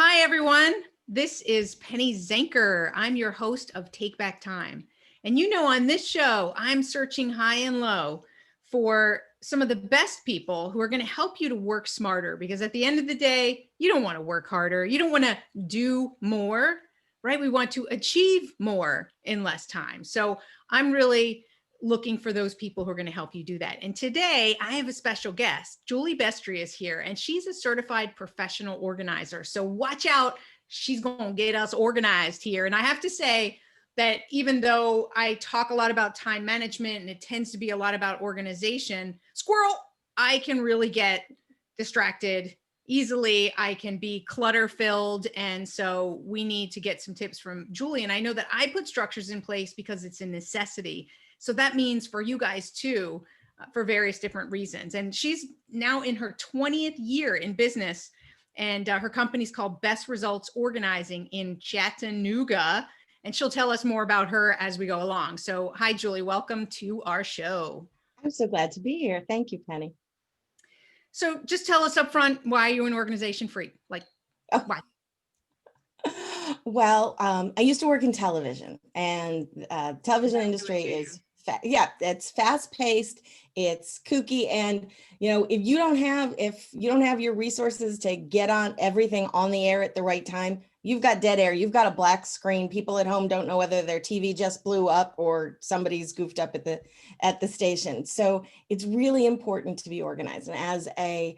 Hi, everyone. This is Penny Zenker. I'm your host of Take Back Time. And on this show, I'm searching high and low for some of the best people who are going to help you to work smarter, because at the end of the day, you don't want to work harder. You don't want to do more, right? We want to achieve more in less time. So I'm really looking for those people who are going to help you do that. And today I have a special guest. Julie Bestry is here, and she's a certified professional organizer. So watch out. She's going to get us organized here. And I have to say that even though I talk a lot about time management and it tends to be a lot about organization, squirrel, I can really get distracted easily. I can be clutter filled. And so we need to get some tips from Julie. And I know that I put structures in place because it's a necessity. So that means for you guys too, for various different reasons. And she's now in her 20th year in business, and her company's called Best Results Organizing in Chattanooga. And she'll tell us more about her as we go along. So hi, Julie, welcome to our show. I'm so glad to be here. Thank you, Penny. So just tell us up front, why you're an organization freak? Why? Well, I used to work in television, and television industry is it's fast paced, it's kooky, and if you don't have your resources to get on everything on the air at the right time, you've got dead air. You've got a black screen. People at home don't know whether their TV just blew up or somebody's goofed up at the station. So it's really important to be organized. And as a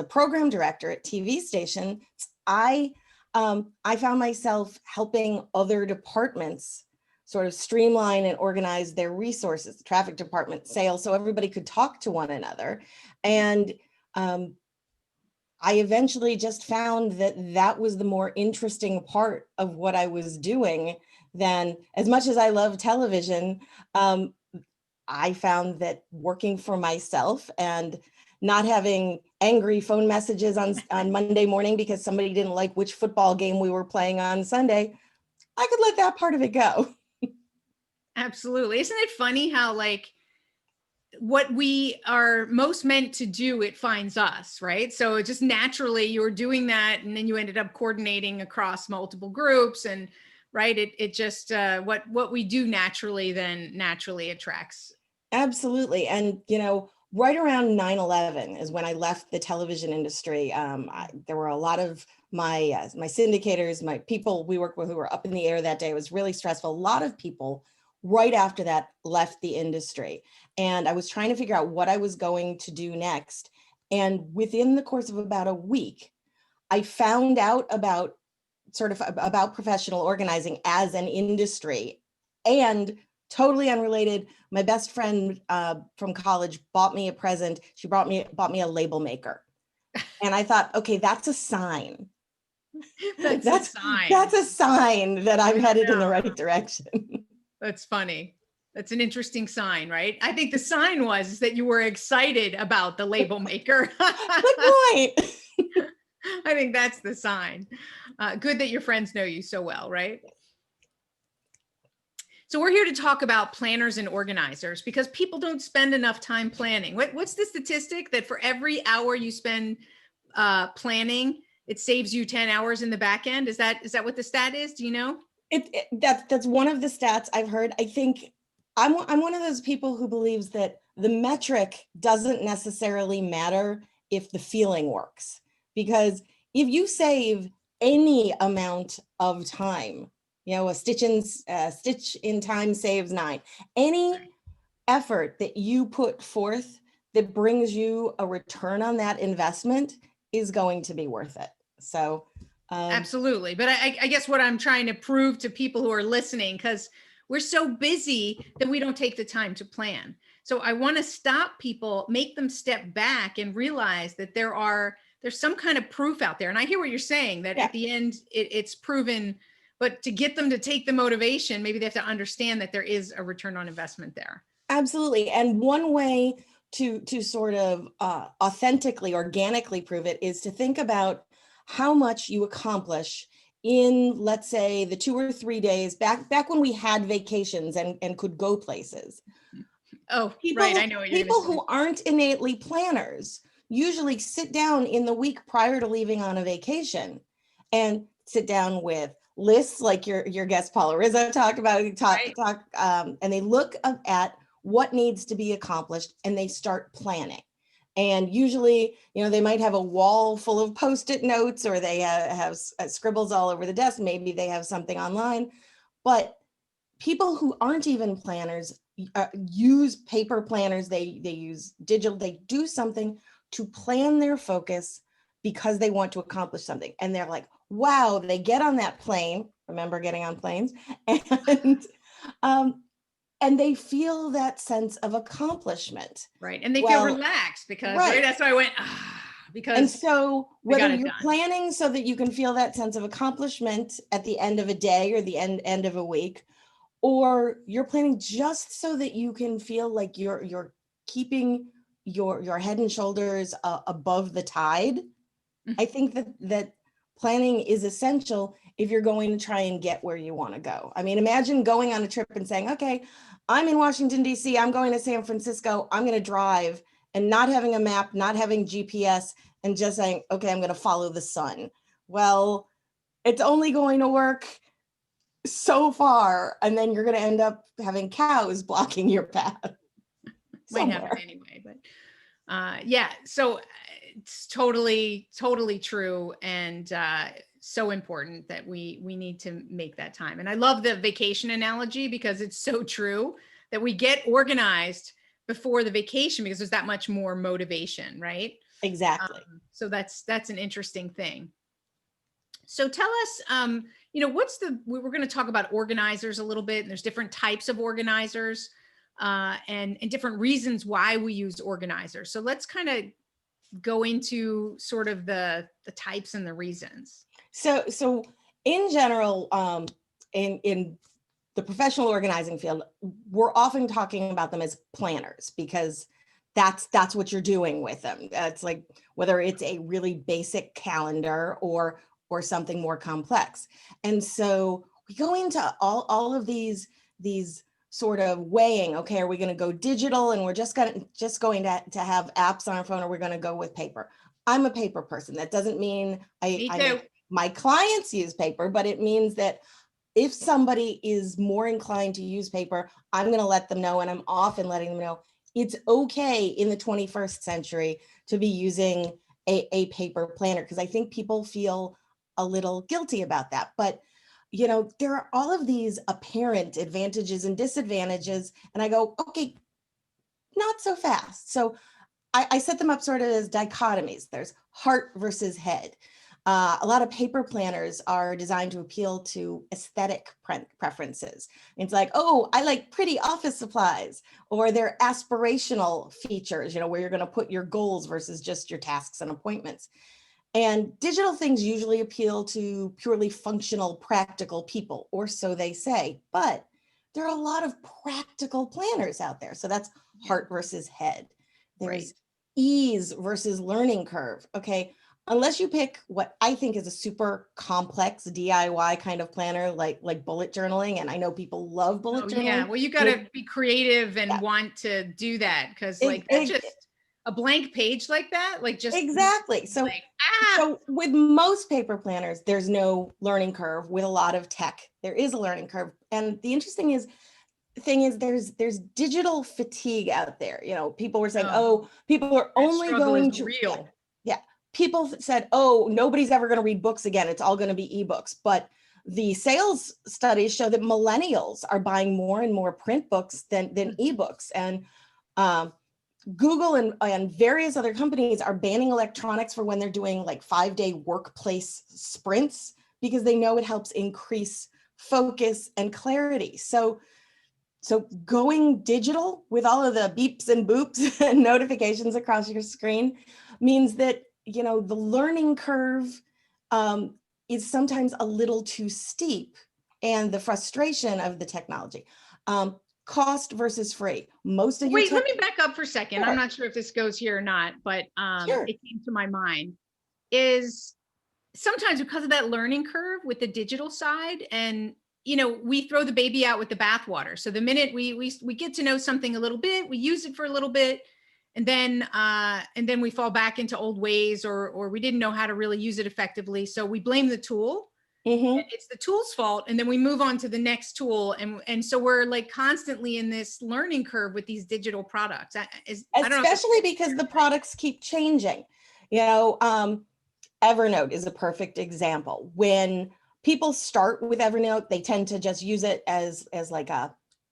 program director at TV station, I found myself helping other departments sort of streamline and organize their resources, the traffic department, sales, so everybody could talk to one another. And I eventually just found that was the more interesting part of what I was doing than, as much as I love television, I found that working for myself and not having angry phone messages on Monday morning because somebody didn't like which football game we were playing on Sunday, I could let that part of it go. Absolutely. Isn't it funny how what we are most meant to do, it finds us, right? So just naturally you were doing that, and then you ended up coordinating across multiple groups, and right, it just what we do naturally then naturally attracts. Absolutely. And right around 9/11 is when I left the television industry. There were a lot of my syndicators, my people we worked with who were up in the air that day. It was really stressful. A lot of people right after that left the industry. And I was trying to figure out what I was going to do next. And within the course of about a week, I found out about professional organizing as an industry. And totally unrelated, my best friend from college bought me a present. She bought me a label maker. And I thought, okay, that's a sign. That's a sign. That's a sign that I'm headed in the right direction. That's funny. That's an interesting sign, right? I think the sign was that you were excited about the label maker. Good point. I think that's the sign. Good that your friends know you so well, right? So we're here to talk about planners and organizers, because people don't spend enough time planning. What's the statistic that for every hour you spend planning, it saves you 10 hours in the back end? Is that what the stat is? Do you know? That's one of the stats I've heard. I think I'm one of those people who believes that the metric doesn't necessarily matter if the feeling works, because if you save any amount of time, a stitch in time saves 9. Any effort that you put forth that brings you a return on that investment is going to be worth it. So absolutely. But I guess what I'm trying to prove to people who are listening, because we're so busy that we don't take the time to plan. So I want to stop people, make them step back and realize that there's some kind of proof out there. And I hear what you're saying, that at the end it's proven, but to get them to take the motivation, maybe they have to understand that there is a return on investment there. Absolutely. And one way to sort of authentically, organically prove it is to think about how much you accomplish in, let's say, the 2 or 3 days back when we had vacations and could go places. Oh, right. I know what you're people who aren't innately planners usually sit down in the week prior to leaving on a vacation and sit down with lists like your guest Paula Rizzo talked about, and they look at what needs to be accomplished and they start planning. And usually, they might have a wall full of Post-it notes, or they have scribbles all over the desk. Maybe they have something online, but people who aren't even planners use paper planners. They use digital, they do something to plan their focus because they want to accomplish something. And they're like, wow, they get on that plane. Remember getting on planes? And they feel that sense of accomplishment. Right. And they feel relaxed because, right, that's why I went, because. And so whether you're planning so that you can feel that sense of accomplishment at the end of a day or the end of a week, or you're planning just so that you can feel like you're keeping your head and shoulders above the tide. I think that planning is essential if you're going to try and get where you want to go. I mean, imagine going on a trip and saying, okay, I'm in Washington, D.C., I'm going to San Francisco, I'm going to drive, and not having a map, not having GPS, and just saying, okay, I'm going to follow the sun. Well, it's only going to work so far, and then you're going to end up having cows blocking your path. Might happen anyway, but yeah, so it's totally true, and so important that we need to make that time. And I love the vacation analogy because it's so true that we get organized before the vacation because there's that much more motivation, right? Exactly. So that's an interesting thing. So tell us, we're going to talk about organizers a little bit, and there's different types of organizers and different reasons why we use organizers. So let's kind of go into sort of the types and the reasons. So in general, in the professional organizing field, we're often talking about them as planners because that's what you're doing with them. It's like whether it's a really basic calendar or something more complex. And so we go into all of these sort of weighing, okay, are we going to go digital and we're just going to have apps on our phone, or we're going to go with paper? I'm a paper person. That doesn't mean my clients use paper, but it means that if somebody is more inclined to use paper, I'm going to let them know, and I'm often letting them know it's okay in the 21st century to be using a paper planner, because I think people feel a little guilty about that. But there are all of these apparent advantages and disadvantages, and I go, okay, not so fast. So I set them up sort of as dichotomies. There's heart versus head. A lot of paper planners are designed to appeal to aesthetic preferences. It's like, oh, I like pretty office supplies, or they're aspirational features, where you're going to put your goals versus just your tasks and appointments. And digital things usually appeal to purely functional, practical people, or so they say. But there are a lot of practical planners out there. So that's heart versus head. There's ease versus learning curve. Okay, unless you pick what I think is a super complex DIY kind of planner, like bullet journaling, and I know people love bullet journaling. Yeah, well, you got to be creative and want to do that, because that's just a blank page like that, like just exactly. So with most paper planners, there's no learning curve. With a lot of tech, there is a learning curve. And the interesting thing is there's digital fatigue out there. People were saying, people are only going to real. Yeah. People said, nobody's ever going to read books again. It's all going to be ebooks. But the sales studies show that millennials are buying more and more print books than ebooks. And Google and various other companies are banning electronics for when they're doing like 5-day workplace sprints, because they know it helps increase focus and clarity. So going digital with all of the beeps and boops and notifications across your screen means that, the learning curve is sometimes a little too steep, and the frustration of the technology. Cost versus free. Most of let me back up for a second. Sure. I'm not sure if this goes here or not, but sure. It came to my mind is sometimes because of that learning curve with the digital side, and we throw the baby out with the bathwater. So the minute we get to know something a little bit, we use it for a little bit, and then we fall back into old ways, or we didn't know how to really use it effectively. So we blame the tool. It's the tool's fault, and then we move on to the next tool, and so we're like constantly in this learning curve with these digital products. Especially because the products keep changing. You know, Evernote is a perfect example. When people start with Evernote, they tend to just use it as like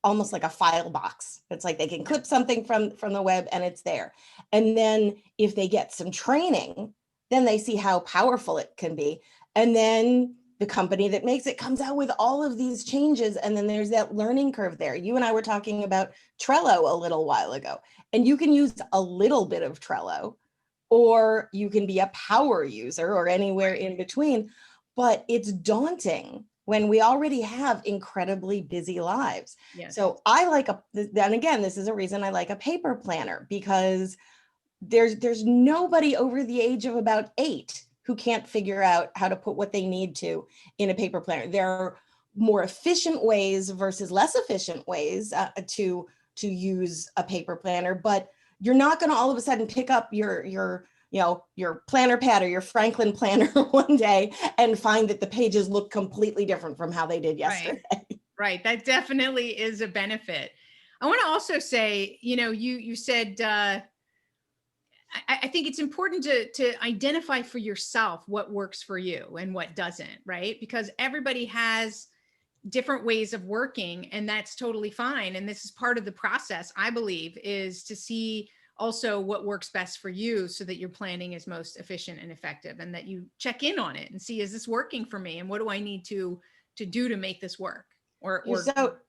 almost like a file box. It's like they can clip something from the web and it's there. And then if they get some training, then they see how powerful it can be. And then the company that makes it comes out with all of these changes. And then there's that learning curve there. You and I were talking about Trello a little while ago, and you can use a little bit of Trello, or you can be a power user, or anywhere in between. But it's daunting when we already have incredibly busy lives. Yes. So then again, this is a reason I like a paper planner, because there's nobody over the age of about 8 who can't figure out how to put what they need to in a paper planner. There are more efficient ways versus less efficient ways to use a paper planner, but you're not going to all of a sudden pick up your planner pad or your Franklin planner one day and find that the pages look completely different from how they did yesterday. Right. That definitely is a benefit. I want to also say, you said, I think it's important to identify for yourself what works for you and what doesn't, right? Because everybody has different ways of working, and that's totally fine. And this is part of the process, I believe, is to see also what works best for you so that your planning is most efficient and effective, and that you check in on it and see, is this working for me? And what do I need to do to make this work?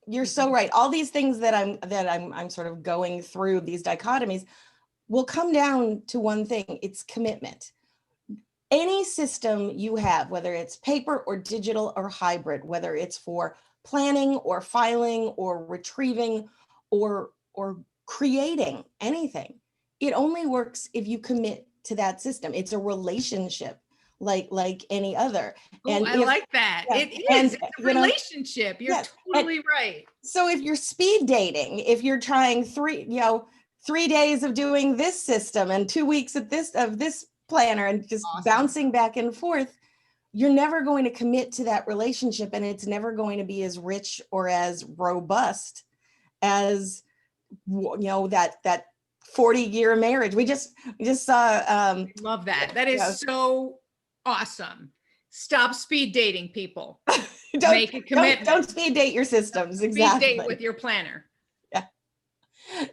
You're so right. All these things that I'm sort of going through, these dichotomies, will come down to one thing. It's commitment. Any system you have, whether it's paper or digital or hybrid, whether it's for planning or filing or retrieving or creating anything, it only works if you commit to that system. It's a relationship like any other. And I like that. Yeah, it's a relationship. You're totally right. So if you're speed dating, if you're trying 3 days of doing this system and 2 weeks of this planner and just bouncing back and forth, you're never going to commit to that relationship, and it's never going to be as rich or as robust as that 40-year marriage. We just saw. Love that. That is so awesome. Stop speed dating, people. Make a commitment. Don't speed date your systems. Exactly. Speed date with your planner.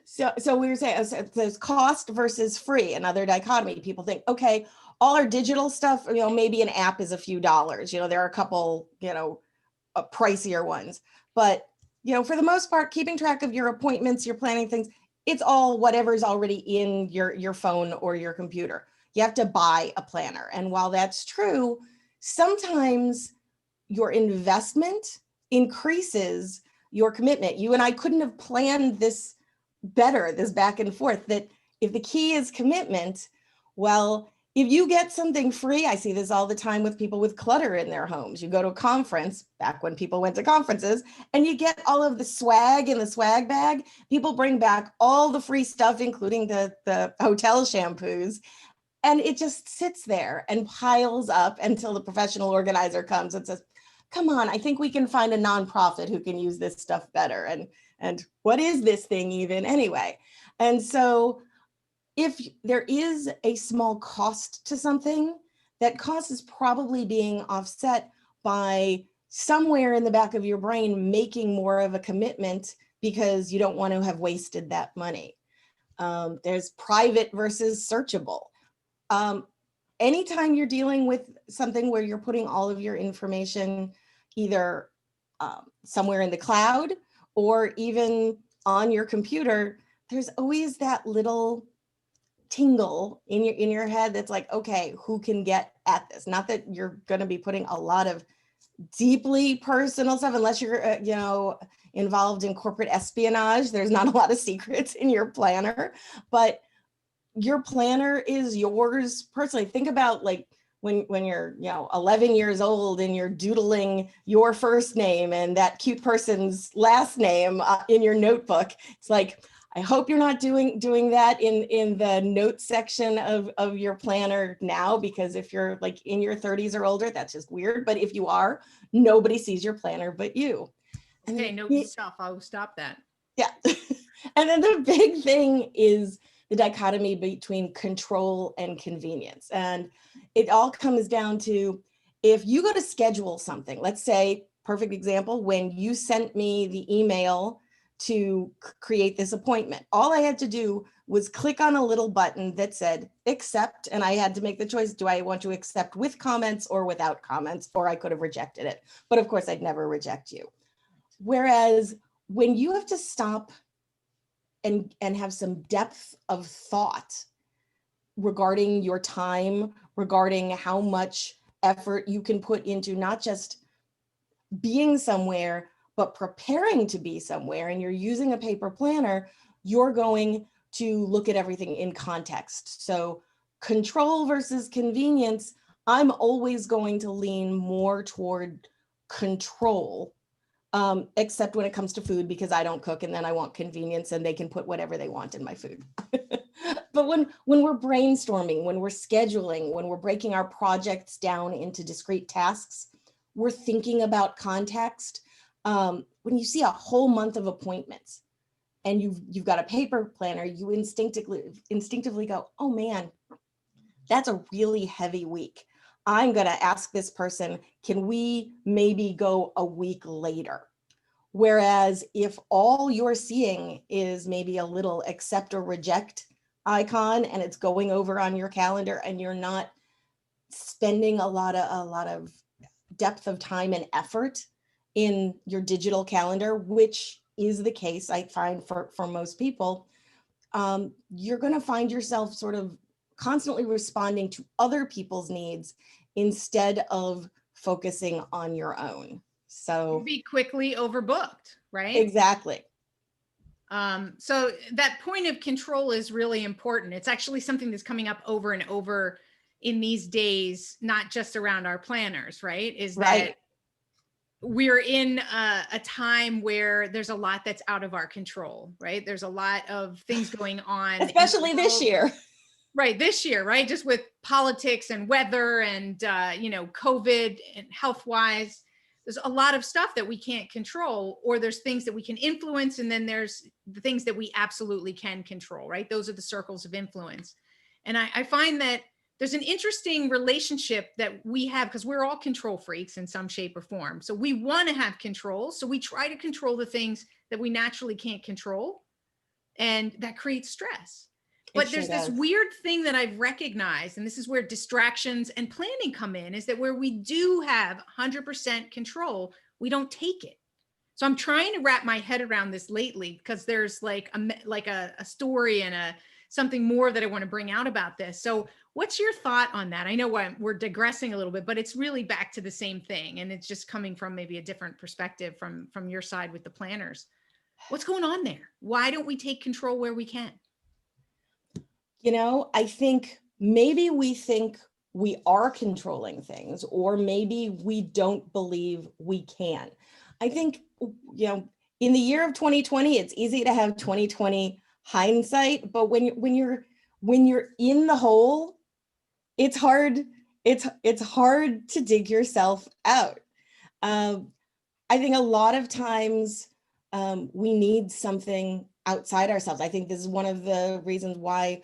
So we were saying there's cost versus free, another dichotomy. People think, okay, all our digital stuff, maybe an app is a few dollars. There are a couple, pricier ones, but for the most part, keeping track of your appointments, your planning things, it's all whatever's already in your phone or your computer. You have to buy a planner. And while that's true, sometimes your investment increases your commitment. You and I couldn't have planned this better, this back and forth, that if the key is commitment, well, if you get something free, I see this all the time with people with clutter in their homes. You go to a conference, back when people went to conferences, and you get all of the swag in the swag bag. People bring back all the free stuff, including the hotel shampoos, and it just sits there and piles up until the professional organizer comes and says, come on, I think we can find a nonprofit who can use this stuff better. And what is this thing even anyway? And so if there is a small cost to something, that cost is probably being offset by somewhere in the back of your brain making more of a commitment because you don't want to have wasted that money. There's private versus searchable. Anytime you're dealing with something where you're putting all of your information either somewhere in the cloud or even on your computer, there's always that little tingle in your head that's like, okay, who can get at this? Not that you're going to be putting a lot of deeply personal stuff unless you're involved in corporate espionage. There's not a lot of secrets in your planner, but your planner is yours personally. Think about like when you're 11 years old and you're doodling your first name and that cute person's last name in your notebook. It's like, I hope you're not doing that in the notes section of your planner now, because if you're like in your 30s or older, that's just weird. But if you are, nobody sees your planner but you. Okay, note to self, I'll stop that. Yeah. And then the big thing is the dichotomy between control and convenience. And it all comes down to, if you go to schedule something, let's say, perfect example, when you sent me the email to create this appointment, all I had to do was click on a little button that said accept, and I had to make the choice, do I want to accept with comments or without comments, or I could have rejected it. But of course, I'd never reject you. Whereas when you have to stop and have some depth of thought regarding your time, regarding how much effort you can put into not just being somewhere, but preparing to be somewhere, and you're using a paper planner, you're going to look at everything in context. So control versus convenience, I'm always going to lean more toward control, except when it comes to food, because I don't cook and then I want convenience and they can put whatever they want in my food. But when we're brainstorming, when we're scheduling, when we're breaking our projects down into discrete tasks, we're thinking about context. When you see a whole month of appointments and you've got a paper planner, you instinctively go, oh man, that's a really heavy week. I'm going to ask this person, can we maybe go a week later? Whereas if all you're seeing is maybe a little accept or reject icon and it's going over on your calendar and you're not spending a lot of depth of time and effort in your digital calendar, which is the case I find for most people, you're going to find yourself sort of constantly responding to other people's needs instead of focusing on your own. So be quickly overbooked, right? Exactly. So that point of control is really important. It's actually something that's coming up over and over in these days, not just around our planners, right? Is that we're in a time where there's a lot that's out of our control, right? There's a lot of things going on. Especially this year. Right, this year, right? Just with politics and weather and, COVID and health-wise, there's a lot of stuff that we can't control, or there's things that we can influence, and then there's the things that we absolutely can control, right? Those are the circles of influence. And I find that there's an interesting relationship that we have, because we're all control freaks in some shape or form. So we want to have control. So we try to control the things that we naturally can't control. And that creates stress. But there's this weird thing that I've recognized, and this is where distractions and planning come in, is that where we do have 100% control, we don't take it. So I'm trying to wrap my head around this lately, because there's like a story and something more that I want to bring out about this. So what's your thought on that? I know we're digressing a little bit, but it's really back to the same thing, and it's just coming from maybe a different perspective from your side with the planners. What's going on there? Why don't we take control where we can? I think maybe we think we are controlling things, or maybe we don't believe we can. I think, in the year of 2020, it's easy to have 2020 hindsight, but when you're in the hole, it's hard. It's hard to dig yourself out. I think a lot of times we need something outside ourselves. I think this is one of the reasons why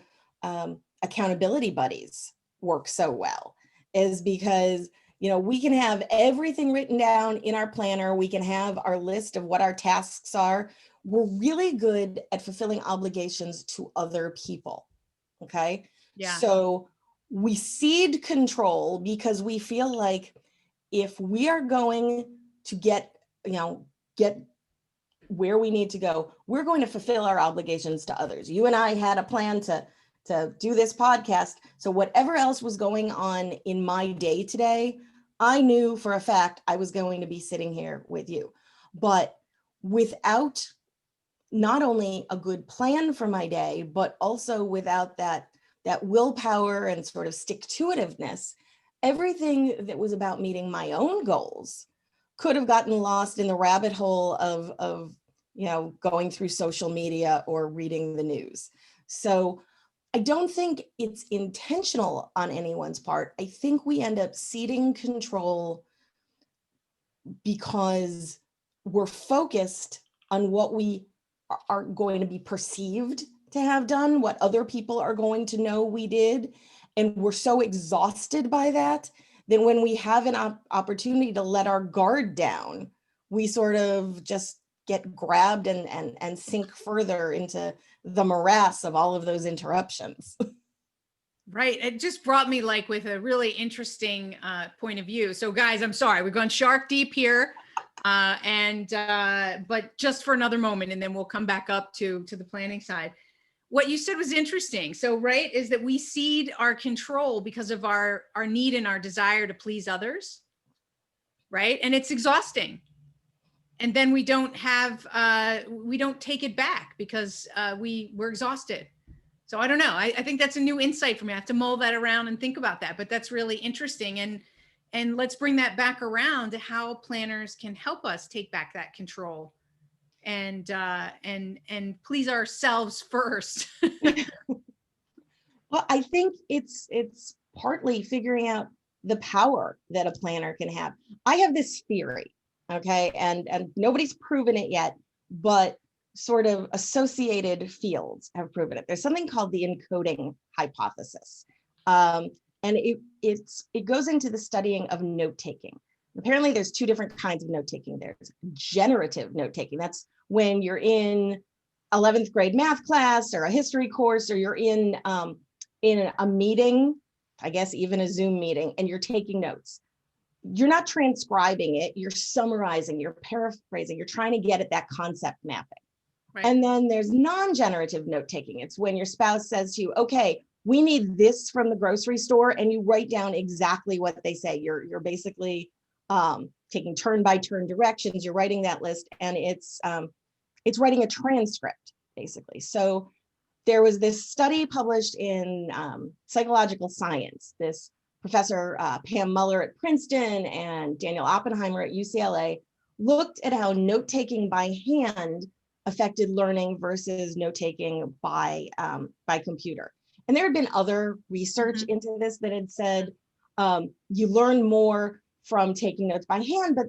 accountability buddies work so well, is because we can have everything written down in our planner. We can have our list of what our tasks are. We're really good at fulfilling obligations to other people. Okay. Yeah. So we cede control because we feel like if we are going to get where we need to go, we're going to fulfill our obligations to others. You and I had a plan to do this podcast. So whatever else was going on in my day today, I knew for a fact I was going to be sitting here with you. But without not only a good plan for my day, but also without that willpower and sort of stick-to-itiveness, everything that was about meeting my own goals could have gotten lost in the rabbit hole of going through social media or reading the news. So I don't think it's intentional on anyone's part. I think we end up ceding control because we're focused on what we are going to be perceived to have done, what other people are going to know we did. And we're so exhausted by that, then when we have an opportunity to let our guard down, we sort of just get grabbed and sink further into the morass of all of those interruptions. Right. It just brought me like with a really interesting point of view. So guys, I'm sorry, we're going shark deep here. But just for another moment, and then we'll come back up to the planning side. What you said was interesting. So, right, is that we cede our control because of our need and our desire to please others, right? And it's exhausting. And then we don't take it back because we're exhausted. So I don't know. I think that's a new insight for me. I have to mull that around and think about that, but that's really interesting. And let's bring that back around to how planners can help us take back that control and please ourselves first. Well, I think it's partly figuring out the power that a planner can have. I have this theory, okay, and nobody's proven it yet, but sort of associated fields have proven it. There's something called the encoding hypothesis, and it goes into the studying of note taking. Apparently, there's two different kinds of note taking. There's generative note taking. That's when you're in 11th grade math class or a history course, or you're in a meeting, I guess even a Zoom meeting, and you're taking notes. You're not transcribing it, you're summarizing, you're paraphrasing, you're trying to get at that concept mapping. Right. And then there's non-generative note taking. It's when your spouse says to you, okay, we need this from the grocery store, and you write down exactly what they say. You're basically taking turn by turn directions, you're writing that list, and it's writing a transcript, basically. So there was this study published in Psychological Science. This professor, Pam Muller at Princeton and Daniel Oppenheimer at UCLA, looked at how note-taking by hand affected learning versus note-taking by computer. And there had been other research into this that had said you learn more from taking notes by hand, but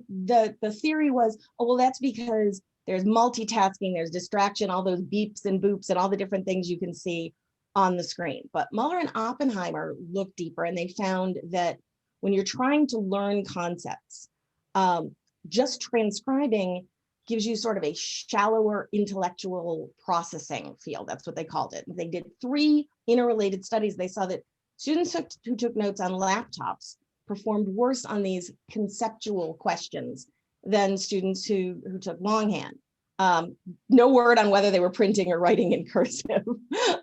the theory was, oh, well, that's because there's multitasking, there's distraction, all those beeps and boops and all the different things you can see on the screen. But Muller and Oppenheimer looked deeper, and they found that when you're trying to learn concepts, just transcribing gives you sort of a shallower intellectual processing field. That's what they called it. They did 3 interrelated studies. They saw that students who took notes on laptops performed worse on these conceptual questions than students who took longhand. No word on whether they were printing or writing in cursive,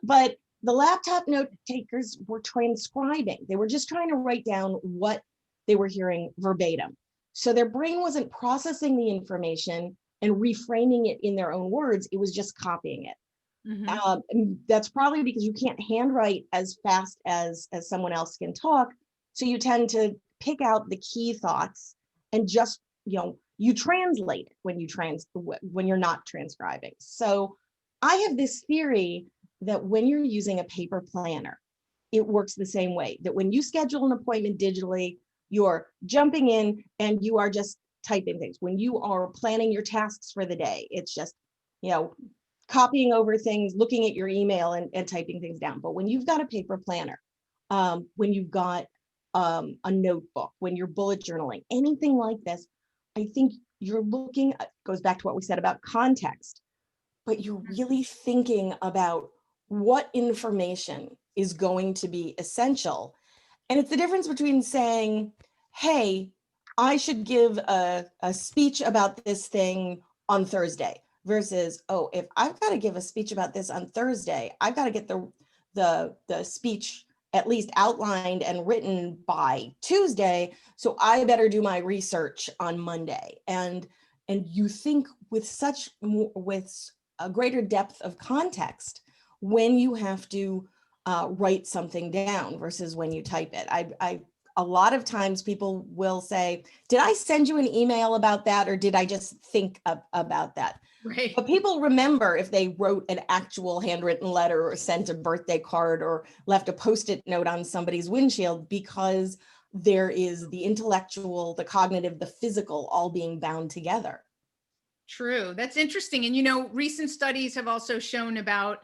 but the laptop note takers were transcribing. They were just trying to write down what they were hearing verbatim. So their brain wasn't processing the information and reframing it in their own words. It was just copying it. And that's probably because you can't handwrite as fast as someone else can talk. So you tend to pick out the key thoughts and just, you translate it when you're not transcribing. So I have this theory that when you're using a paper planner, it works the same way, that when you schedule an appointment digitally, you're jumping in and you are just typing things. When you are planning your tasks for the day, it's just, copying over things, looking at your email and typing things down. But when you've got a paper planner, when you've got a notebook, when you're bullet journaling, anything like this, I think you're looking, goes back to what we said about context, but you're really thinking about what information is going to be essential. And it's the difference between saying, hey, I should give a speech about this thing on Thursday versus, oh, if I've got to give a speech about this on Thursday, I've got to get the speech at least outlined and written by Tuesday. So I better do my research on Monday. And you think with a greater depth of context when you have to write something down versus when you type it. A lot of times people will say, did I send you an email about that? Or did I just think about that? Right. But people remember if they wrote an actual handwritten letter or sent a birthday card or left a Post-it note on somebody's windshield, because there is the intellectual, the cognitive, the physical all being bound together. True. That's interesting. And recent studies have also shown about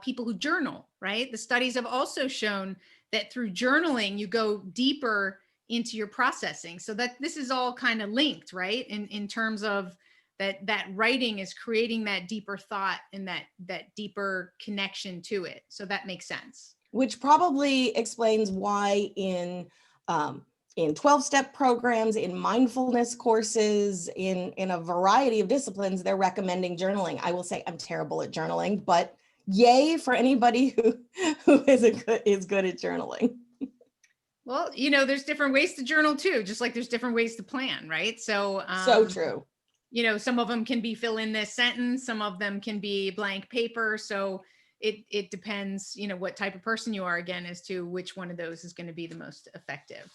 people who journal, right? The studies have also shown that through journaling, you go deeper into your processing. So that this is all kind of linked, right? In terms of that writing is creating that deeper thought and that deeper connection to it. So that makes sense. Which probably explains why in 12-step programs, in mindfulness courses, in a variety of disciplines, they're recommending journaling. I will say I'm terrible at journaling, but yay for anybody who is good at journaling. Well, there's different ways to journal too, just like there's different ways to plan, right? So, So true. some of them can be fill in this sentence, some of them can be blank paper. So it depends, what type of person you are, again, as to which one of those is going to be the most effective.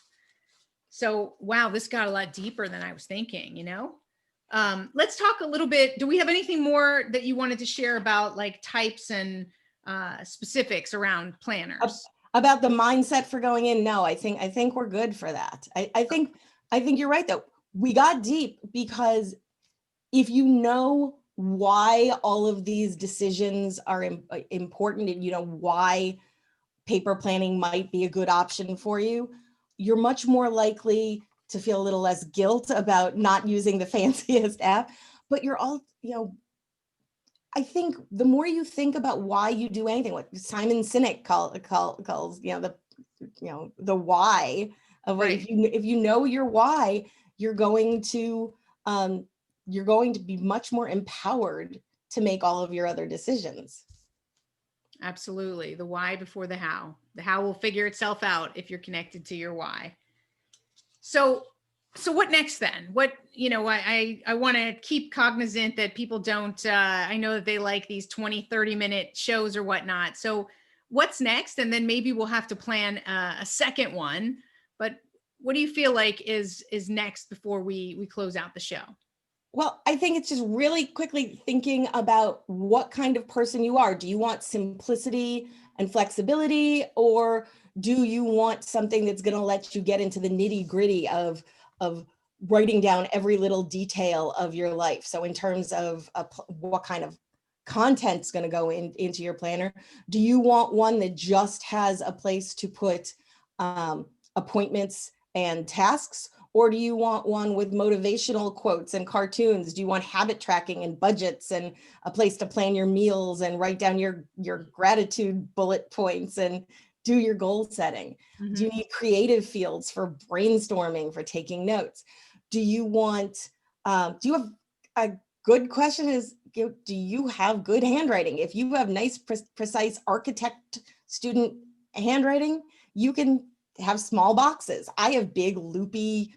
So, wow, this got a lot deeper than I was thinking. Let's talk a little bit. Do we have anything more that you wanted to share about like types and specifics around planners? About the mindset for going in? No, I think we're good for that. I think you're right though. We got deep because if you know why all of these decisions are important, and you know why paper planning might be a good option for you, you're much more likely to feel a little less guilt about not using the fanciest app. But you're all, I think the more you think about why you do anything, what Simon Sinek calls, the why of what, Right. if you know your why, you're going to be much more empowered to make all of your other decisions. Absolutely. The why before the how. The how will figure itself out if you're connected to your why. So what next then? What, I want to keep cognizant that people don't, I know that they like these 20, 30-minute shows or whatnot. So what's next? And then maybe we'll have to plan a second one, but what do you feel like is next before we close out the show? Well, I think it's just really quickly thinking about what kind of person you are. Do you want simplicity and flexibility, or do you want something that's going to let you get into the nitty gritty of writing down every little detail of your life? So in terms of what kind of content's going to go into your planner, do you want one that just has a place to put appointments and tasks? Or do you want one with motivational quotes and cartoons? Do you want habit tracking and budgets and a place to plan your meals and write down your gratitude bullet points and do your goal setting? Mm-hmm. Do you need creative fields for brainstorming, for taking notes? Do you want, do you have a good question is, do you have good handwriting? If you have nice, precise architect student handwriting, you can have small boxes. I have big, loopy,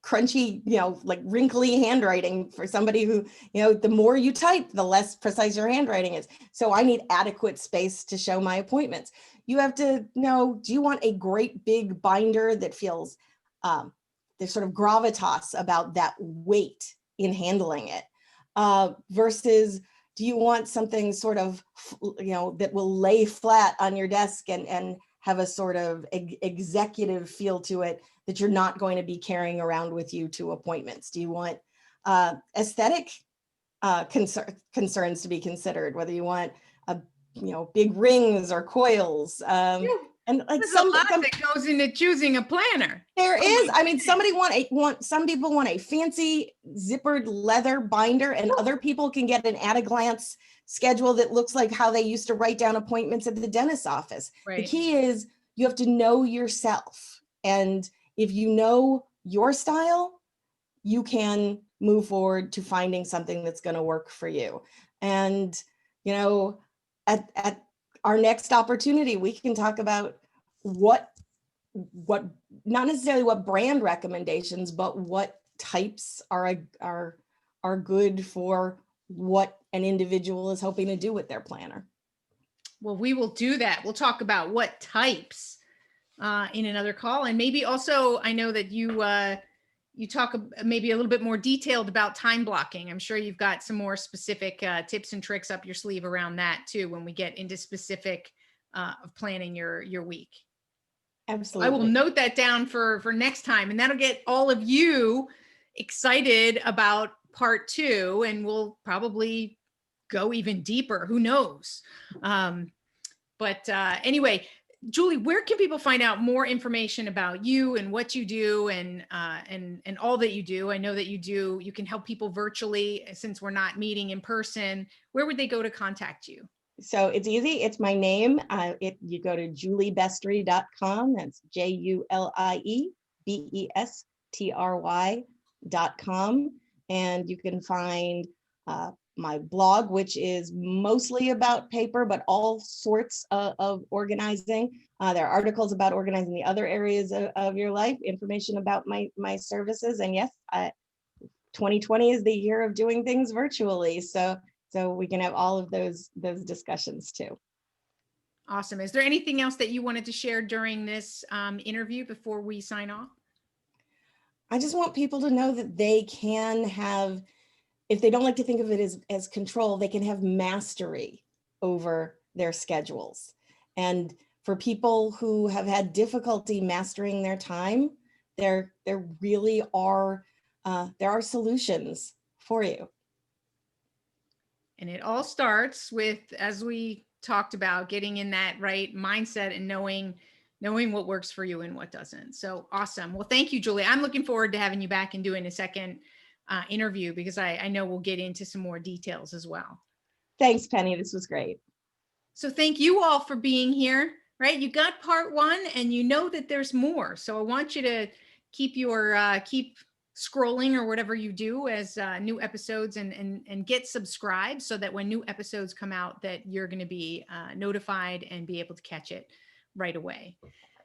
crunchy, like wrinkly handwriting for somebody who, the more you type, the less precise your handwriting is. So I need adequate space to show my appointments. You have to know, do you want a great big binder that feels, there's sort of gravitas about that weight in handling it, versus do you want something sort of, that will lay flat on your desk and have a sort of executive feel to it that you're not going to be carrying around with you to appointments? Do you want aesthetic concerns to be considered, whether you want big rings or coils? And like there's a lot that goes into choosing a planner. There is. I mean, some people want a fancy zippered leather binder, and other people can get an at-a-glance schedule that looks like how they used to write down appointments at the dentist's office. Right. The key is you have to know yourself. And if you know your style, you can move forward to finding something that's going to work for you. And, at our next opportunity, we can talk about what not necessarily what brand recommendations, but what types are good for what an individual is hoping to do with their planner. Well, we will do that. We'll talk about what types in another call. And maybe also, I know that you talk maybe a little bit more detailed about time blocking. I'm sure you've got some more specific tips and tricks up your sleeve around that too, when we get into specific of planning your week. Absolutely. I will note that down for next time, and that'll get all of you excited about part 2, and we'll probably go even deeper. Who knows? Anyway, Julie, where can people find out more information about you and what you do and all that you do? I know that you can help people virtually since we're not meeting in person. Where would they go to contact you? So it's easy. It's my name. You go to juliebestry.com. That's Juliebestry.com. And you can find my blog, which is mostly about paper, but all sorts of organizing. There are articles about organizing the other areas of your life, information about my services. And yes, 2020 is the year of doing things virtually. So we can have all of those discussions too. Awesome. Is there anything else that you wanted to share during this interview before we sign off? I just want people to know that they can have, if they don't like to think of it as control, they can have mastery over their schedules. And for people who have had difficulty mastering their time, there really are there are solutions for you. And it all starts with, as we talked about, getting in that right mindset and knowing what works for you and what doesn't. So awesome. Well, thank you, Julie. I'm looking forward to having you back and doing a second interview, because I know we'll get into some more details as well. Thanks, Penny. This was great. So thank you all for being here, right? You got part 1 and you know that there's more. So I want you to keep scrolling or whatever you do as new episodes and get subscribed, so that when new episodes come out that you're going to be notified and be able to catch it right away.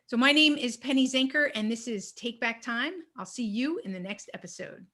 So my name is Penny Zenker, and this is Take Back Time. I'll see you in the next episode.